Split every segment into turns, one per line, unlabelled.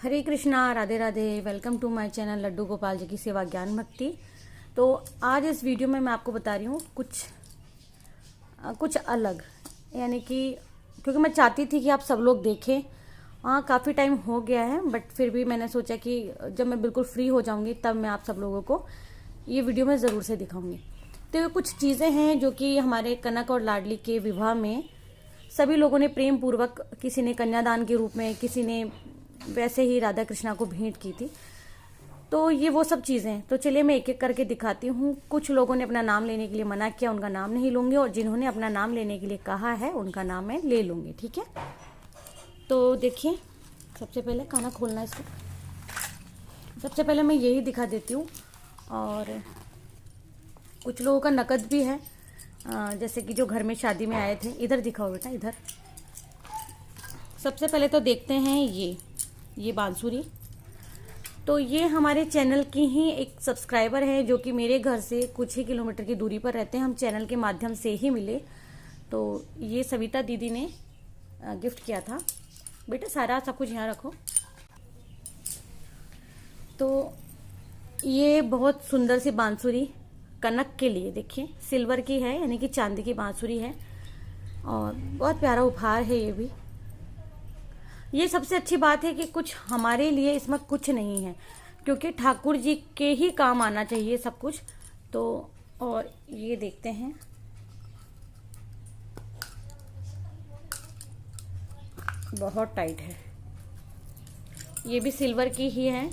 Hare Krishna, Radhe Radhe. Welcome to my channel Laddu Gopal ji की सेवा ज्ञान भक्ति। तो आज इस वीडियो में मैं आपको बता रही हूँ कुछ अलग, यानी कि क्योंकि मैं चाहती थी कि आप सब लोग देखें। हाँ, काफ़ी टाइम हो गया है, बट फिर भी मैंने सोचा कि जब मैं बिल्कुल फ्री हो जाऊँगी तब मैं आप सब लोगों को ये वीडियो में ज़रूर से दिखाऊँगी। तो ये कुछ चीज़ें हैं जो कि हमारे कनक और लाडली के विवाह में सभी लोगों ने प्रेम पूर्वक, किसी ने कन्यादान के रूप में, किसी ने वैसे ही राधा कृष्णा को भेंट की थी। तो ये वो सब चीज़ें, तो चलिए मैं एक एक करके दिखाती हूँ। कुछ लोगों ने अपना नाम लेने के लिए मना किया, उनका नाम नहीं लूँगी, और जिन्होंने अपना नाम लेने के लिए कहा है उनका नाम मैं ले लूँगी, ठीक है। तो देखिए, सबसे पहले खाना खोलना है इसको। सबसे पहले मैं यही दिखा देती हूँ। और कुछ लोगों का नकद भी है, जैसे कि जो घर में शादी में आए थे। इधर दिखाओ बेटा, इधर। सबसे पहले तो देखते हैं ये बांसुरी। तो ये हमारे चैनल की ही एक सब्सक्राइबर है, जो कि मेरे घर से कुछ ही किलोमीटर की दूरी पर रहते हैं। हम चैनल के माध्यम से ही मिले। तो ये सविता दीदी ने गिफ्ट किया था। बेटा सारा सब कुछ यहाँ रखो। तो ये बहुत सुंदर सी बांसुरी कनक के लिए, देखिए सिल्वर की है, यानी कि चांदी की बांसुरी है, और बहुत प्यारा उपहार है ये भी। ये सबसे अच्छी बात है कि कुछ हमारे लिए इसमें कुछ नहीं है, क्योंकि ठाकुर जी के ही काम आना चाहिए सब कुछ। तो और ये देखते हैं, बहुत टाइट है। ये भी सिल्वर की ही है।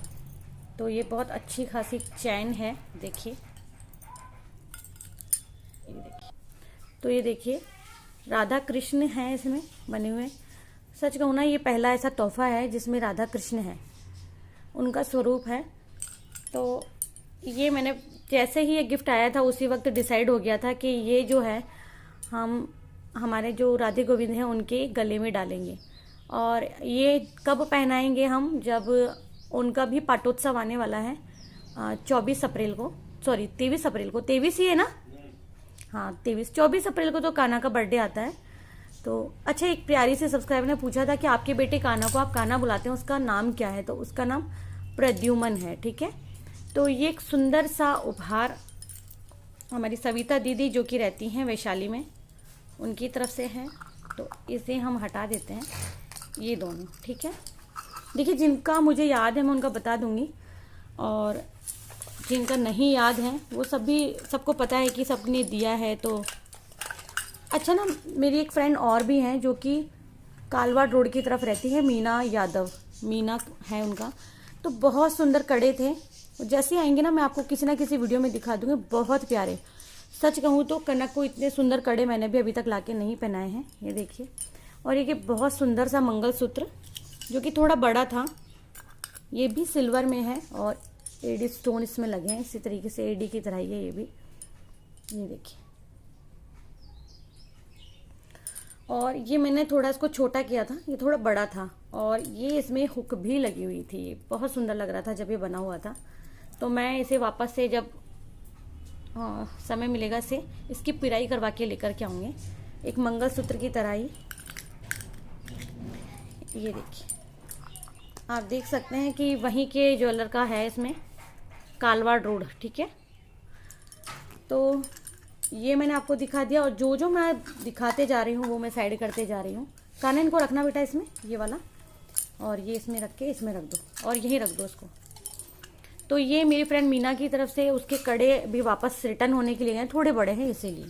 तो ये बहुत अच्छी खासी चैन है, देखिए। तो ये देखिए राधा कृष्ण हैं इसमें बने हुए। सच कहूँ ना, ये पहला ऐसा तोहफा है जिसमें राधा कृष्ण है, उनका स्वरूप है। तो ये मैंने जैसे ही ये गिफ्ट आया था उसी वक्त डिसाइड हो गया था कि ये जो है हम हमारे जो राधे गोविंद हैं उनके गले में डालेंगे। और ये कब पहनाएंगे हम, जब उनका भी पाटोत्सव आने वाला है 24 अप्रैल को, सॉरी 23 अप्रैल को। 23 ही है ना? हाँ 23, 24 अप्रैल को तो कान्हा का बर्थडे आता है। तो अच्छा, एक प्यारी से सब्सक्राइबर ने पूछा था कि आपके बेटे कान्हा को आप कान्हा बुलाते हैं, उसका नाम क्या है? तो उसका नाम प्रद्युमन है, ठीक है। तो ये एक सुंदर सा उपहार हमारी सविता दीदी, जो कि रहती हैं वैशाली में, उनकी तरफ से है। तो इसे हम हटा देते हैं, ये दोनों, ठीक है। देखिए, जिनका मुझे याद है मैं उनका बता दूंगी, और जिनका नहीं याद है वो सबको पता है कि सबने दिया है। तो अच्छा ना, मेरी एक फ्रेंड और भी हैं जो कि कालवाड़ रोड की तरफ रहती है, मीना यादव, मीना है उनका। तो बहुत सुंदर कड़े थे। जैसे आएंगे ना, मैं आपको किसी ना किसी वीडियो में दिखा दूंगी, बहुत प्यारे। सच कहूँ तो कनक को इतने सुंदर कड़े मैंने भी अभी तक लाके नहीं पहनाए हैं, ये देखिए। और ये बहुत सुंदर सा मंगलसूत्र, जो कि थोड़ा बड़ा था, ये भी सिल्वर में है, और एडी स्टोन इसमें लगे हैं, इसी तरीके से एडी की तरह ही है ये भी, ये देखिए। और ये मैंने थोड़ा इसको छोटा किया था, ये थोड़ा बड़ा था, और ये इसमें हुक भी लगी हुई थी। ये बहुत सुंदर लग रहा था जब ये बना हुआ था। तो मैं इसे वापस से जब समय मिलेगा इसकी पिराई करवा के लेकर के आऊँगी, एक मंगलसूत्र की तरह ही। ये देखिए, आप देख सकते हैं कि वहीं के ज्वेलर का है, इसमें कालवाड़ रोड, ठीक है। तो ये मैंने आपको दिखा दिया, और जो मैं दिखाते जा रही हूँ वो मैं साइड करते जा रही हूँ। कान इनको रखना बेटा इसमें, ये वाला, और ये इसमें रख के इसमें रख दो, और यहीं रख दो इसको। तो ये मेरी फ्रेंड मीना की तरफ से उसके कड़े भी वापस रिटर्न होने के लिए हैं, थोड़े बड़े हैं इसीलिए।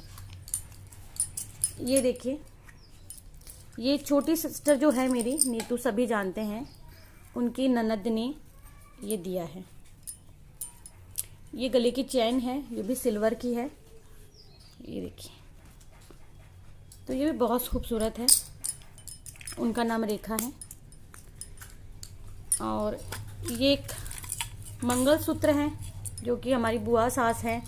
ये देखिए, ये छोटी सिस्टर जो है मेरी, नीतू, सभी जानते हैं, उनकी ननद ने ये दिया है। ये गले की चैन है, ये भी सिल्वर की है, ये देखिए। तो ये भी बहुत खूबसूरत है, उनका नाम रेखा है। और ये एक मंगलसूत्र है, जो कि हमारी बुआ सास है,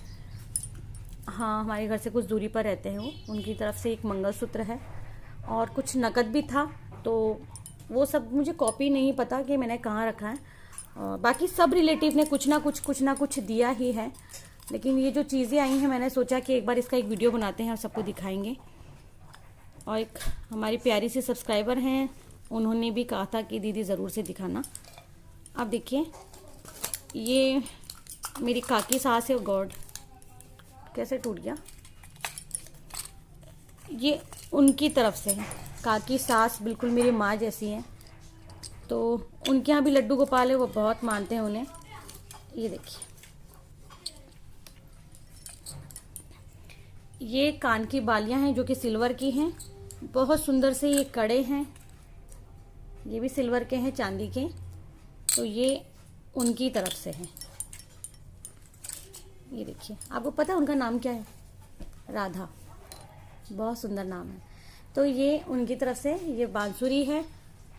हाँ हमारे घर से कुछ दूरी पर रहते हैं वो, उनकी तरफ से एक मंगलसूत्र है। और कुछ नकद भी था, तो वो सब मुझे कॉपी नहीं पता कि मैंने कहाँ रखा है। बाकी सब रिलेटिव ने कुछ ना कुछ दिया ही है। लेकिन ये जो चीज़ें आई हैं, मैंने सोचा कि एक बार इसका एक वीडियो बनाते हैं और सबको दिखाएंगे। और एक हमारी प्यारी सी सब्सक्राइबर हैं, उन्होंने भी कहा था कि दीदी ज़रूर से दिखाना। अब देखिए, ये मेरी काकी सास है। गॉड, कैसे टूट गया। ये उनकी तरफ से है। काकी सास बिल्कुल मेरी माँ जैसी हैं, तो उनके यहाँ भी लड्डू गोपाल है, वो बहुत मानते हैं उन्हें। ये देखिए, ये कान की बालियां हैं जो कि सिल्वर की हैं, बहुत सुंदर से। ये कड़े हैं, ये भी सिल्वर के हैं, चांदी के। तो ये उनकी तरफ से हैं। ये देखिए, आपको पता है उनका नाम क्या है? राधा, बहुत सुंदर नाम है। तो ये उनकी तरफ से ये बांसुरी है,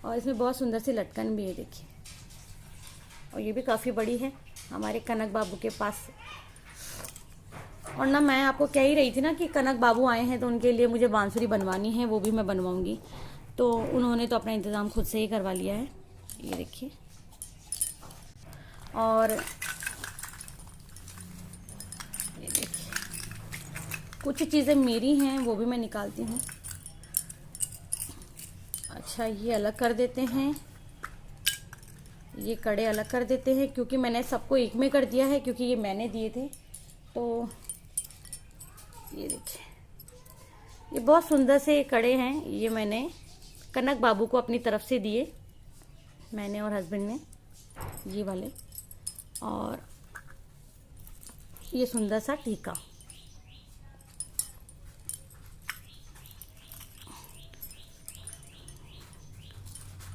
और इसमें बहुत सुंदर सी लटकन भी है, देखिए। और ये भी काफ़ी बड़ी है हमारे कनक बाबू के पास। और ना, मैं आपको कह ही रही थी ना कि कनक बाबू आए हैं तो उनके लिए मुझे बांसुरी बनवानी है, वो भी मैं बनवाऊंगी। तो उन्होंने तो अपना इंतज़ाम खुद से ही करवा लिया है। ये देखिए, और ये देखिए, कुछ चीज़ें मेरी हैं वो भी मैं निकालती हूँ। अच्छा, ये अलग कर देते हैं, ये कड़े अलग कर देते हैं, क्योंकि मैंने सबको एक में कर दिया है, क्योंकि ये मैंने दिए थे। तो ये देखिए, ये बहुत सुंदर से कड़े हैं। ये मैंने कनक बाबू को अपनी तरफ से दिए, मैंने और हस्बैंड ने, ये वाले। और ये सुंदर सा टीका।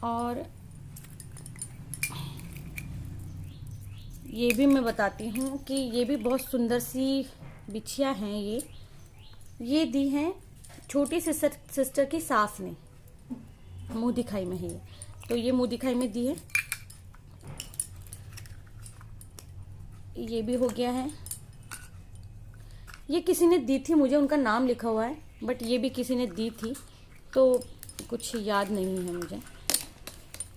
और ये भी मैं बताती हूँ कि ये भी बहुत सुंदर सी बिछिया हैं। ये दी हैं छोटी सिस्टर की सास ने, मुंह दिखाई में है ये। तो ये मुंह दिखाई में दी है। ये भी हो गया है। ये किसी ने दी थी मुझे, उनका नाम लिखा हुआ है, बट ये भी किसी ने दी थी, तो कुछ याद नहीं है मुझे।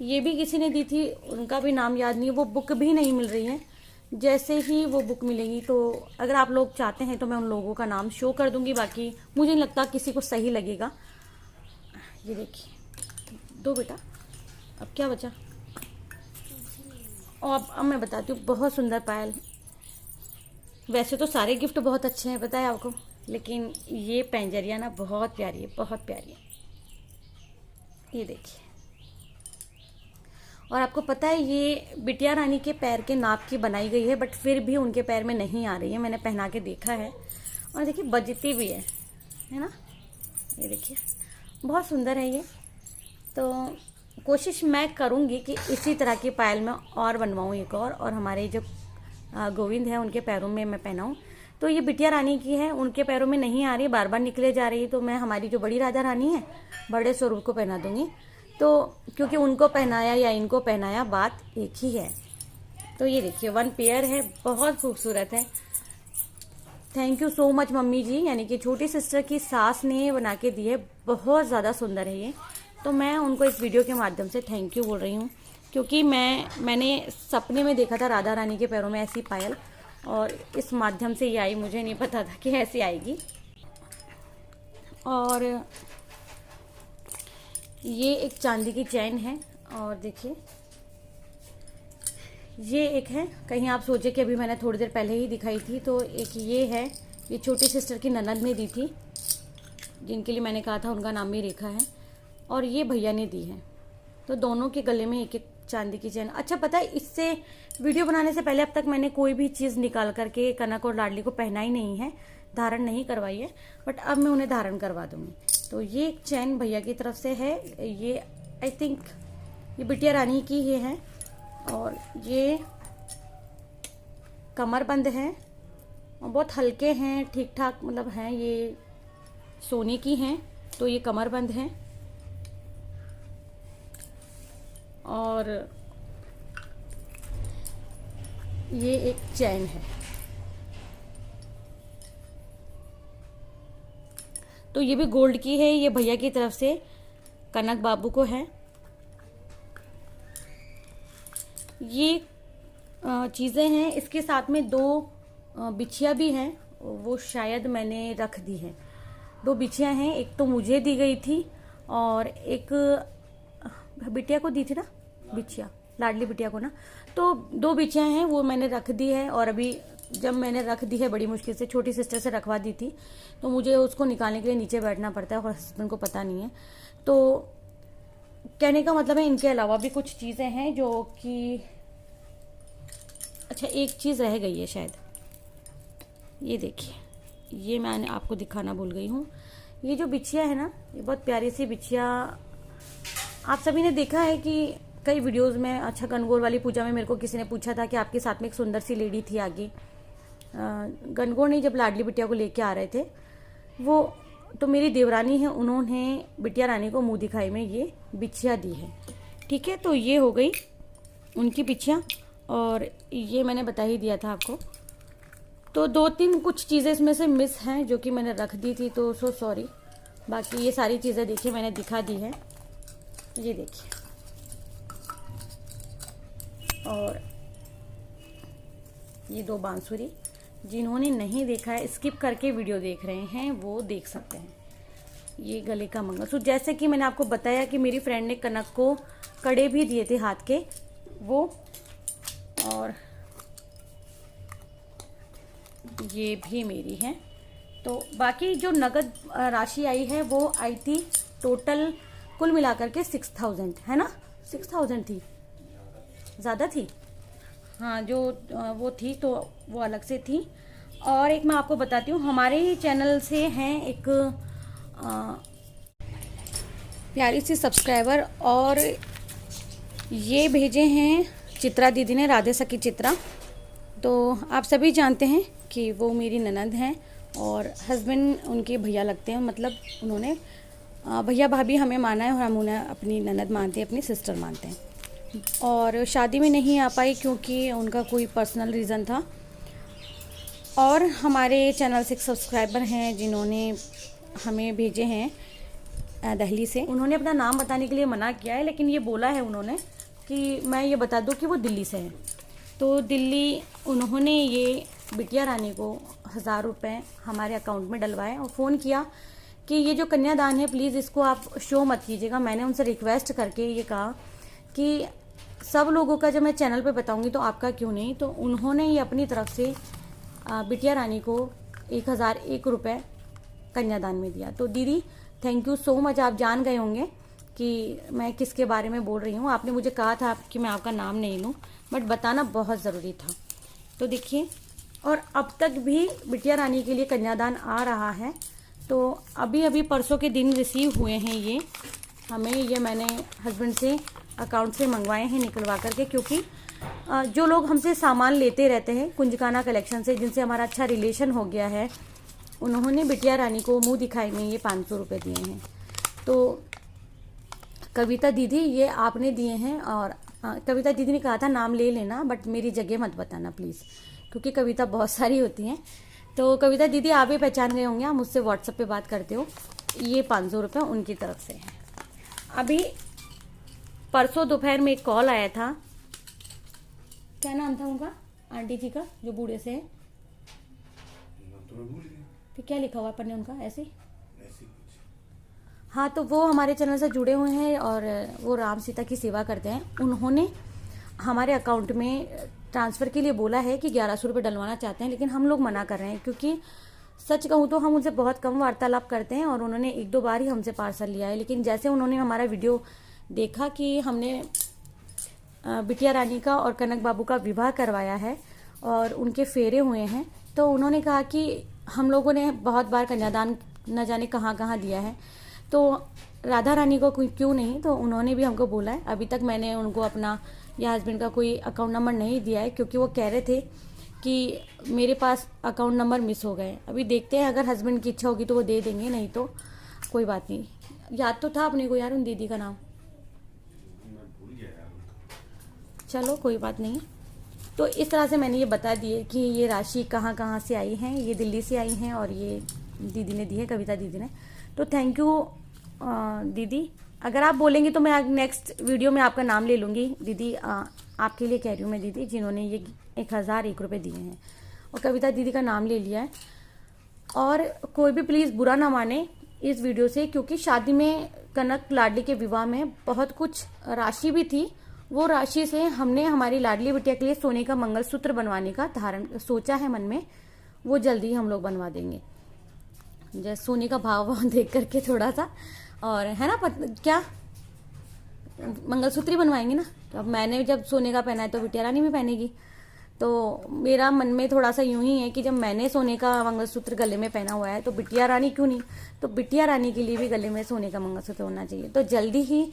ये भी किसी ने दी थी, उनका भी नाम याद नहीं है। वो बुक भी नहीं मिल रही है। जैसे ही वो बुक मिलेगी तो अगर आप लोग चाहते हैं तो मैं उन लोगों का नाम शो कर दूंगी। बाकी मुझे नहीं लगता किसी को सही लगेगा। ये देखिए, दो बेटा, अब क्या बचा। और अब मैं बताती हूँ, बहुत सुंदर पायल। वैसे तो सारे गिफ्ट बहुत अच्छे हैं, पता है आपको, लेकिन ये पेंजरिया ना बहुत प्यारी है, बहुत प्यारी है। ये देखिए, और आपको पता है ये बिटिया रानी के पैर के नाप की बनाई गई है, बट फिर भी उनके पैर में नहीं आ रही है। मैंने पहना के देखा है, और देखिए बजती भी है ना। ये देखिए, बहुत सुंदर है ये। तो कोशिश मैं करूँगी कि इसी तरह की पायल में और बनवाऊँ एक और हमारे जो गोविंद है उनके पैरों में मैं पहनाऊँ। तो ये बिटिया रानी की है, उनके पैरों में नहीं आ रही, बार बार निकले जा रही है। तो मैं हमारी जो बड़ी राधा रानी है, बड़े स्वरूप को पहना दूंगी। तो क्योंकि उनको पहनाया या इनको पहनाया बात एक ही है। तो ये देखिए, 1 पेयर है, बहुत खूबसूरत है। Thank you so much mummy ji, यानी कि छोटी सिस्टर की सास ने बना के दी है। बहुत ज़्यादा सुंदर है ये। तो मैं उनको इस वीडियो के माध्यम से थैंक यू बोल रही हूँ, क्योंकि मैंने सपने में देखा था राधा रानी के पैरों में ऐसी पायल, और इस माध्यम से ये आई। मुझे नहीं पता था कि ऐसी आएगी। और ये एक चांदी की चैन है, और देखिए ये एक है, कहीं आप सोचे कि अभी मैंने थोड़ी देर पहले ही दिखाई थी। तो एक ये है, ये छोटी सिस्टर की ननद ने दी थी, जिनके लिए मैंने कहा था उनका नाम भी रेखा है, और ये भैया ने दी है। तो दोनों के गले में एक एक चांदी की चैन। अच्छा, पता है इससे वीडियो बनाने से पहले अब तक मैंने कोई भी चीज़ निकाल करके कनक और लाडली को पहना ही नहीं है, धारण नहीं करवाई है, बट अब मैं उन्हें धारण करवा दूंगी। तो ये एक चैन भैया की तरफ से है, ये आई थिंक ये बिटिया रानी की ही है। और ये कमरबंद है, और बहुत हल्के हैं, ठीक ठाक मतलब हैं, ये सोने की हैं। तो ये कमरबंद हैं, और ये एक चैन है। तो ये भी गोल्ड की है, ये भैया की तरफ से कनक बाबू को है। ये चीज़ें हैं, इसके साथ में 2 बिछिया भी हैं, वो शायद मैंने रख दी है। 2 बिछिया हैं, एक तो मुझे दी गई थी और एक बिटिया को दी थी ना बिछिया, लाडली बिटिया को ना। तो 2 बिटियाँ हैं वो मैंने रख दी है, और अभी जब मैंने रख दी है बड़ी मुश्किल से, छोटी सिस्टर से रखवा दी थी, तो मुझे उसको निकालने के लिए नीचे बैठना पड़ता है और हस्बैंड को पता नहीं है। तो कहने का मतलब है इनके अलावा भी कुछ चीज़ें हैं जो कि, अच्छा एक चीज़ रह गई है शायद, ये देखिए, ये मैंने आपको दिखाना भूल गई हूँ। ये जो बिछिया है ना, ये बहुत प्यारी सी बिछिया, आप सभी ने देखा है कि कई वीडियोस में, अच्छा गणगौर वाली पूजा में मेरे को किसी ने पूछा था कि आपके साथ में एक सुंदर सी लेडी थी आगे, गणगौर नहीं, जब लाडली बिटिया को लेके आ रहे थे वो, तो मेरी देवरानी है, उन्होंने बिटिया रानी को मुंह दिखाई में ये बिछिया दी है। ठीक है, तो ये हो गई उनकी बिछिया, और ये मैंने बता ही दिया था आपको। तो 2-3 कुछ चीज़ें इसमें से मिस हैं जो कि मैंने रख दी थी, तो सो सॉरी। बाकी ये सारी चीज़ें देखिए मैंने दिखा दी है, ये देखिए। और ये 2 बांसुरी, जिन्होंने नहीं देखा है, स्किप करके वीडियो देख रहे हैं, वो देख सकते हैं। ये गले का मंगलसूत्र, जैसे कि मैंने आपको बताया कि मेरी फ्रेंड ने कनक को कड़े भी दिए थे हाथ के, वो, और ये भी मेरी है। तो बाकी जो नगद राशि आई है वो आई थी टोटल कुल मिलाकर के 6000 है ना, 6000 थी, ज़्यादा थी हाँ, जो वो थी तो वो अलग से थी। और एक मैं आपको बताती हूँ, हमारे ही चैनल से हैं एक प्यारी सी सब्सक्राइबर, और ये भेजे हैं चित्रा दीदी ने, राधे सखी चित्रा। तो आप सभी जानते हैं कि वो मेरी ननद हैं और हस्बैंड उनके भैया लगते हैं, मतलब उन्होंने भैया भाभी हमें माना है और हम उन्हें अपनी ननद मानते हैं, अपनी सिस्टर मानते हैं। और शादी में नहीं आ पाई क्योंकि उनका कोई पर्सनल रीज़न था। और हमारे चैनल से एक सब्सक्राइबर हैं जिन्होंने हमें भेजे हैं दिल्ली से, उन्होंने अपना नाम बताने के लिए मना किया है, लेकिन ये बोला है उन्होंने कि मैं ये बता दूं कि वो दिल्ली से है। तो दिल्ली उन्होंने ये बिटिया रानी को 1000 रुपये हमारे अकाउंट में डलवाए और फ़ोन किया कि ये जो कन्यादान है प्लीज़ इसको आप शो मत कीजिएगा। मैंने उनसे रिक्वेस्ट करके ये कहा कि सब लोगों का जब मैं चैनल पे बताऊंगी तो आपका क्यों नहीं। तो उन्होंने ये अपनी तरफ से बिटिया रानी को 1001 रुपये कन्यादान में दिया। तो दीदी थैंक यू सो मच, आप जान गए होंगे कि मैं किसके बारे में बोल रही हूँ। आपने मुझे कहा था कि मैं आपका नाम नहीं लूँ, बट बताना बहुत ज़रूरी था। तो देखिए, और अब तक भी बिटिया रानी के लिए कन्यादान आ रहा है। तो अभी अभी परसों के दिन रिसीव हुए हैं ये हमें, ये मैंने हस्बैंड से अकाउंट से मंगवाए हैं निकलवा करके, क्योंकि जो लोग हमसे सामान लेते रहते हैं कुंजकाना कलेक्शन से, जिनसे हमारा अच्छा रिलेशन हो गया है, उन्होंने बिटिया रानी को मुंह दिखाई में ये 500 रुपये दिए हैं। तो कविता दीदी ये आपने दिए हैं, और कविता दीदी ने कहा था नाम ले लेना बट मेरी जगह मत बताना प्लीज़, क्योंकि कविता बहुत सारी होती हैं। तो कविता दीदी आप भी पहचान गए होंगे, आप मुझसे व्हाट्सएप पे बात करते हो। ये 500 रुपये उनकी तरफ से है। अभी परसों दोपहर में एक कॉल आया था, क्या नाम था उनका, आंटी जी का, जो बूढ़े से है, फिर क्या लिखा हुआ पन्ने उनका, ऐसे हाँ। तो वो हमारे चैनल से जुड़े हुए हैं और वो राम सीता की सेवा करते हैं। उन्होंने हमारे अकाउंट में ट्रांसफ़र के लिए बोला है कि 1100 रुपये डलवाना चाहते हैं, लेकिन हम लोग मना कर रहे हैं, क्योंकि सच कहूँ तो हम उनसे बहुत कम वार्तालाप करते हैं और उन्होंने 1-2 बार ही हमसे पार्सल लिया है। लेकिन जैसे उन्होंने हमारा वीडियो देखा कि हमने बिटिया रानी का और कनक बाबू का विवाह करवाया है और उनके फेरे हुए हैं, तो उन्होंने कहा कि हम लोगों ने बहुत बार कन्यादान न जाने कहाँ कहाँ दिया है, तो राधा रानी को क्यों नहीं। तो उन्होंने भी हमको बोला है। अभी तक मैंने उनको अपना या हस्बैंड का कोई अकाउंट नंबर नहीं दिया है, क्योंकि वो कह रहे थे कि मेरे पास अकाउंट नंबर मिस हो गए। अभी देखते हैं, अगर हस्बैंड की इच्छा होगी तो वो दे देंगे, नहीं तो कोई बात नहीं। याद तो था अपने को यार उन दीदी का नाम, चलो कोई बात नहीं। तो इस तरह से मैंने ये बता दिए कि ये राशि कहाँ कहाँ से आई हैं। ये दिल्ली से आई हैं और ये दीदी ने दी है, कविता दीदी ने। तो थैंक यू दीदी, अगर आप बोलेंगी तो मैं नेक्स्ट वीडियो में आपका नाम ले लूँगी। दीदी आपके लिए कह रही हूँ मैं दीदी, जिन्होंने ये 1001 रुपये दिए हैं, और कविता दीदी का नाम ले लिया है। और कोई भी प्लीज़ बुरा ना माने इस वीडियो से, क्योंकि शादी में कनक लाडली के विवाह में बहुत कुछ राशि भी थी वो राशि से हमने हमारी लाडली बिटिया के लिए सोने का मंगलसूत्र बनवाने का धारण सोचा है मन में, वो जल्दी हम लोग बनवा देंगे। जैसे सोने का भाव देख करके थोड़ा सा, और है ना क्या मंगलसूत्र ही बनवाएंगे ना। तो अब मैंने जब सोने का पहना है तो बिटिया रानी भी पहनेगी, तो मेरा मन में थोड़ा सा यूं ही है कि जब मैंने सोने का मंगलसूत्र गले में पहना हुआ है तो बिटिया रानी क्यों नहीं, तो बिटिया रानी के लिए भी गले में सोने का मंगलसूत्र होना चाहिए। तो जल्दी ही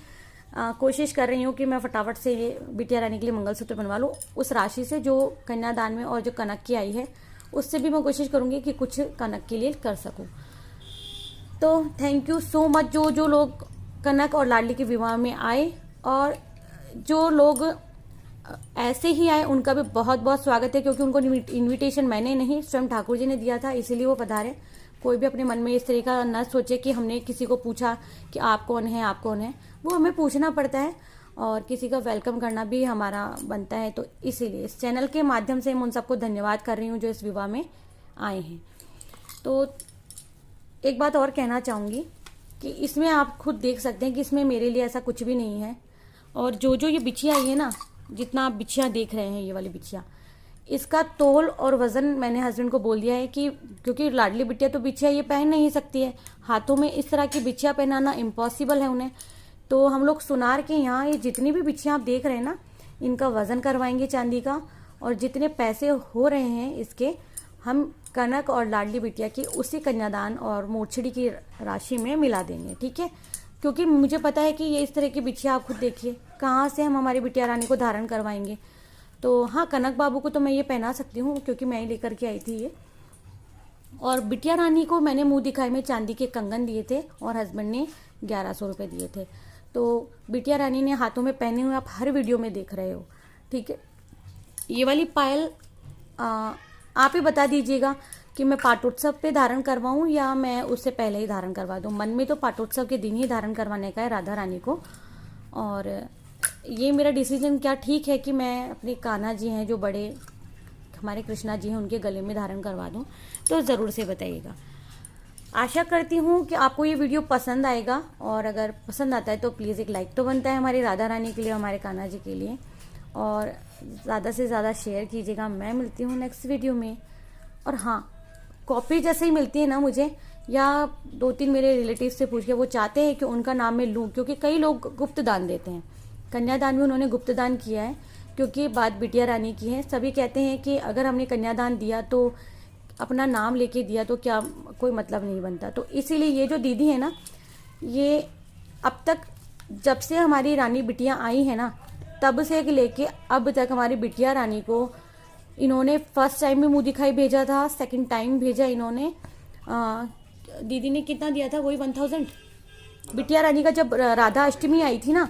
कोशिश कर रही हूँ कि मैं फटाफट से ये बिटिया रानी के लिए मंगलसूत्र बनवा लूँ। उस राशि से जो कन्यादान में और जो कनक की आई है उससे भी मैं कोशिश करूँगी कि कुछ कनक के लिए कर सकूँ। तो थैंक यू सो मच जो लोग कनक और लाडली के विवाह में आए, और जो लोग ऐसे ही आए उनका भी बहुत बहुत स्वागत है, क्योंकि उनको इनविटेशन मैंने नहीं स्वयं ठाकुर जी ने दिया था, इसीलिए वो पधारे। कोई भी अपने मन में इस तरह का न सोचे कि हमने किसी को पूछा कि आप कौन है आप कौन है, वो हमें पूछना पड़ता है और किसी का वेलकम करना भी हमारा बनता है। तो इसीलिए इस चैनल के माध्यम से मैं उन सबको धन्यवाद कर रही हूँ जो इस विवाह में आए हैं। तो एक बात और कहना चाहूँगी कि इसमें आप खुद देख सकते हैं कि इसमें मेरे लिए ऐसा कुछ भी नहीं है, और जो ये बिछिया आई है ना, जितना आप बिछिया देख रहे हैं ये वाली बिछिया, इसका तोल और वजन मैंने हस्बैंड को बोल दिया है कि क्योंकि लाडली बिटिया तो बिछिया ये पहन नहीं सकती है, हाथों में इस तरह की बिछिया पहनाना इम्पॉसिबल है उन्हें। तो हम लोग सुनार के यहाँ ये जितनी भी बिछिया आप देख रहे हैं ना, इनका वजन करवाएंगे चांदी का, और जितने पैसे हो रहे हैं इसके हम कनक और लाडली बिटिया की उसी कन्यादान और मोक्षड़ी की राशि में मिला देंगे, ठीक है। क्योंकि मुझे पता है कि ये इस तरह की बिछिया आप खुद देखिए कहाँ से हम हमारी बिटिया रानी को धारण करवाएंगे। तो हाँ, कनक बाबू को तो मैं ये पहना सकती हूँ क्योंकि मैं ही लेकर के आई थी ये, और बिटिया रानी को मैंने मुंह दिखाई में चांदी के कंगन दिए थे और हस्बैंड ने 1100 रुपये दिए थे। तो बिटिया रानी ने हाथों में पहने हुए आप हर वीडियो में देख रहे हो, ठीक है। ये वाली पायल आप ही बता दीजिएगा कि मैं पाटोत्सव पे धारण करवाऊं या मैं उससे पहले ही धारण करवा दूं। मन में तो पाटोत्सव के दिन ही धारण करवाने का है राधा रानी को, और ये मेरा डिसीजन क्या ठीक है कि मैं अपने कान्हा जी हैं जो बड़े हमारे कृष्णा जी हैं उनके गले में धारण करवा दूं, तो ज़रूर से बताइएगा। आशा करती हूँ कि आपको ये वीडियो पसंद आएगा, और अगर पसंद आता है तो प्लीज़ एक लाइक तो बनता है हमारी राधा रानी के लिए, हमारे कान्हा जी के लिए, और ज़्यादा से ज़्यादा शेयर कीजिएगा। मैं मिलती हूँ नेक्स्ट वीडियो में। और हाँ, कॉपी जैसे ही मिलती है ना मुझे, या 2-3 मेरे रिलेटिव से पूछ के वो चाहते हैं कि उनका नाम मैं लूँ, क्योंकि कई लोग गुप्त दान देते हैं। कन्यादान भी उन्होंने गुप्त दान किया है, क्योंकि बात बिटिया रानी की है। सभी कहते हैं कि अगर हमने कन्यादान दिया तो अपना नाम लेके दिया तो क्या कोई मतलब नहीं बनता। तो इसीलिए ये जो दीदी है ना, ये अब तक जब से हमारी रानी बिटिया आई है ना, तब से लेके अब तक हमारी बिटिया रानी को इन्होंने फर्स्ट टाइम में मुंह दिखाई भेजा था, सेकंड टाइम भेजा इन्होंने। दीदी ने कितना दिया था, वही 1000। बिटिया रानी का जब राधा अष्टमी आई थी ना,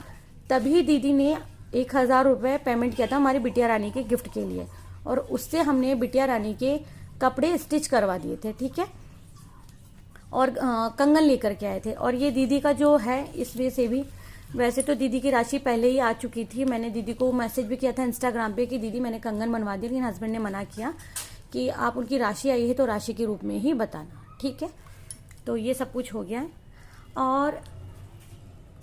तभी दीदी ने 1000 रुपये पेमेंट किया था हमारी बिटिया रानी के गिफ्ट के लिए, और उससे हमने बिटिया रानी के कपड़े स्टिच करवा दिए थे, ठीक है, और कंगन लेकर के आए थे। और ये दीदी का जो है, इसमें से भी वैसे तो दीदी की राशि पहले ही आ चुकी थी, मैंने दीदी को मैसेज भी किया था इंस्टाग्राम पे कि दीदी मैंने कंगन बनवा दिया, लेकिन हस्बैंड ने मना किया कि आप उनकी राशि आई है तो राशि के रूप में ही बताना, ठीक है। तो ये सब कुछ हो गया है, और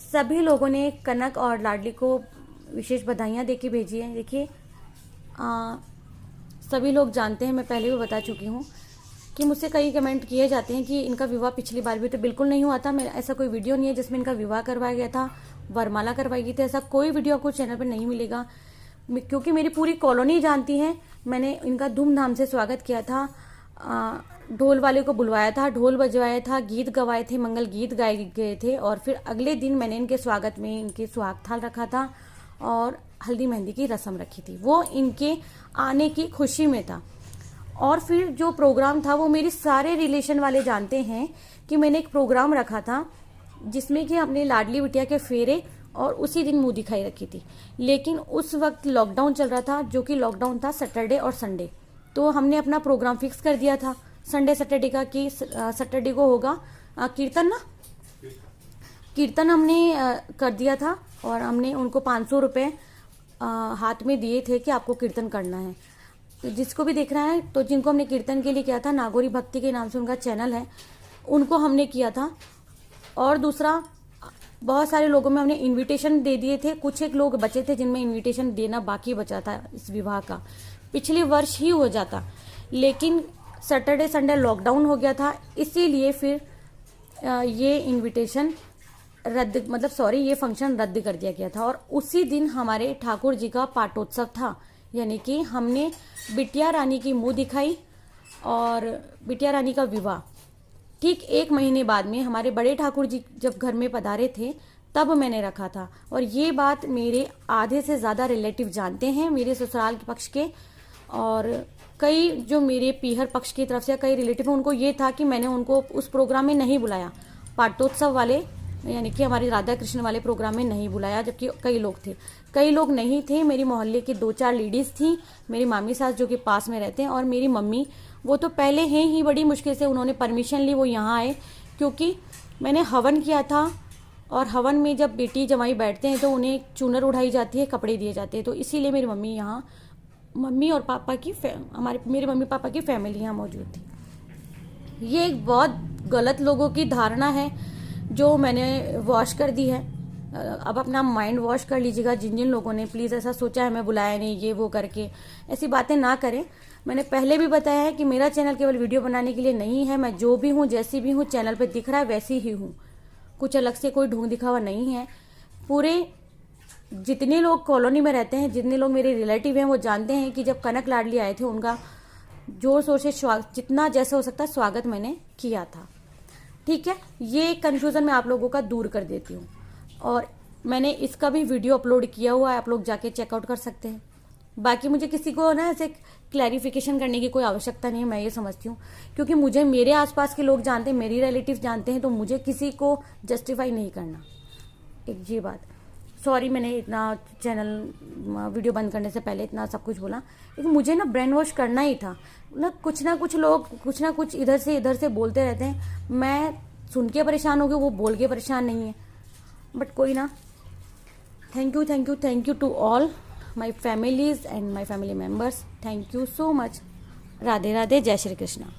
सभी लोगों ने कनक और लाडली को विशेष बधाइयाँ दे के भेजी है। देखिए सभी लोग जानते हैं, मैं पहले भी बता चुकी हूँ कि मुझसे कई कमेंट किए जाते हैं कि इनका विवाह पिछली बार भी तो बिल्कुल नहीं हुआ था। मैं ऐसा कोई वीडियो नहीं है जिसमें इनका विवाह करवाया गया था, वरमाला करवाई गई थी, ऐसा कोई वीडियो आपको चैनल पर नहीं मिलेगा, क्योंकि मेरी पूरी कॉलोनी जानती है। मैंने इनका धूमधाम से स्वागत किया था, ढोल वाले को बुलवाया था, ढोल बजवाया था, गीत गवाए थे, मंगल गीत गाए गए थे, और फिर अगले दिन मैंने इनके स्वागत में इनके सुहाग थाल रखा था और हल्दी मेहंदी की रस्म रखी थी, वो इनके आने की खुशी में था। और फिर जो प्रोग्राम था वो मेरे सारे रिलेशन वाले जानते हैं कि मैंने एक प्रोग्राम रखा था जिसमें कि हमने लाडली बिटिया के फेरे और उसी दिन मुंह दिखाई रखी थी। लेकिन उस वक्त लॉकडाउन चल रहा था, जो कि लॉकडाउन था सैटरडे और संडे, तो हमने अपना प्रोग्राम फिक्स कर दिया था संडे सैटरडे का कि सैटरडे को होगा कीर्तन ना, कीर्तन हमने कर दिया था, और हमने उनको 500 रुपये हाथ में दिए थे कि आपको कीर्तन करना है। तो जिसको भी देखना है, तो जिनको हमने कीर्तन के लिए किया था, नागौरी भक्ति के नाम से उनका चैनल है, उनको हमने किया था। और दूसरा बहुत सारे लोगों में हमने इनविटेशन दे दिए थे, कुछ एक लोग बचे थे जिनमें इनविटेशन देना बाकी बचा था इस विवाह का। पिछले वर्ष ही हो जाता, लेकिन सैटरडे संडे लॉकडाउन हो गया था, इसीलिए फिर ये इनविटेशन ये फंक्शन रद्द कर दिया गया था। और उसी दिन हमारे ठाकुर जी का पाटोत्सव था, यानी कि हमने बिटिया रानी की मुंह दिखाई और बिटिया रानी का विवाह। ठीक 1 महीने बाद में हमारे बड़े ठाकुर जी जब घर में पधारे थे तब मैंने रखा था। और ये बात मेरे आधे से ज़्यादा रिलेटिव जानते हैं, मेरे ससुराल के पक्ष के, और कई जो मेरे पीहर पक्ष की तरफ से कई रिलेटिव हैं, उनको ये था कि मैंने उनको उस प्रोग्राम में नहीं बुलाया, पाटोत्सव वाले यानी कि हमारे राधा कृष्ण वाले प्रोग्राम में नहीं बुलाया, जबकि कई लोग नहीं थे। मेरी मोहल्ले की 2-4 लेडीज़ थी, मेरी मामी सास जो कि पास में रहते हैं, और मेरी मम्मी, वो तो पहले हैं ही, बड़ी मुश्किल से उन्होंने परमिशन ली, वो यहाँ आए, क्योंकि मैंने हवन किया था। और हवन में जब बेटी जमाई बैठते हैं तो उन्हें चूनर उड़ाई जाती है, कपड़े दिए जाते हैं, तो इसीलिए मेरी मम्मी यहाँ, मेरे मम्मी पापा की फैमिली यहाँ मौजूद थी। ये एक बहुत गलत लोगों की धारणा है जो मैंने वॉश कर दी है। अब अपना माइंड वॉश कर लीजिएगा, जिन जिन लोगों ने प्लीज़ ऐसा सोचा है मैं बुलाया नहीं, ये वो करके ऐसी बातें ना करें। मैंने पहले भी बताया है कि मेरा चैनल केवल वीडियो बनाने के लिए नहीं है, मैं जो भी हूँ, जैसी भी हूँ, चैनल पे दिख रहा है वैसी ही हूँ, कुछ अलग से कोई ढोंग दिखावा नहीं है। पूरे जितने लोग कॉलोनी में रहते हैं, जितने लोग मेरे रिलेटिव हैं, वो जानते हैं कि जब कनक लाडली आए थे उनका जोर शोर से जितना जैसा हो सकता है स्वागत मैंने किया था। ठीक है, ये कन्फ्यूज़न मैं आप लोगों का दूर कर देती हूँ, और मैंने इसका भी वीडियो अपलोड किया हुआ है, आप लोग जाके चेकआउट कर सकते हैं। बाकी मुझे किसी को ना ऐसे क्लैरिफिकेशन करने की कोई आवश्यकता नहीं है, मैं ये समझती हूँ, क्योंकि मुझे मेरे आसपास के लोग जानते हैं, मेरी रिलेटिव जानते हैं, तो मुझे किसी को जस्टिफाई नहीं करना। एक ये बात, सॉरी मैंने इतना चैनल वीडियो बंद करने से पहले इतना सब कुछ बोला, लेकिन मुझे ना ब्रेन वॉश करना ही था ना। कुछ लोग कुछ ना कुछ इधर से बोलते रहते हैं, मैं सुन के परेशान हो गई, वो बोल के परेशान नहीं है, बट कोई ना। Thank you to all my families and my family members, thank you so much. Radhe Radhe, जय श्री कृष्णा।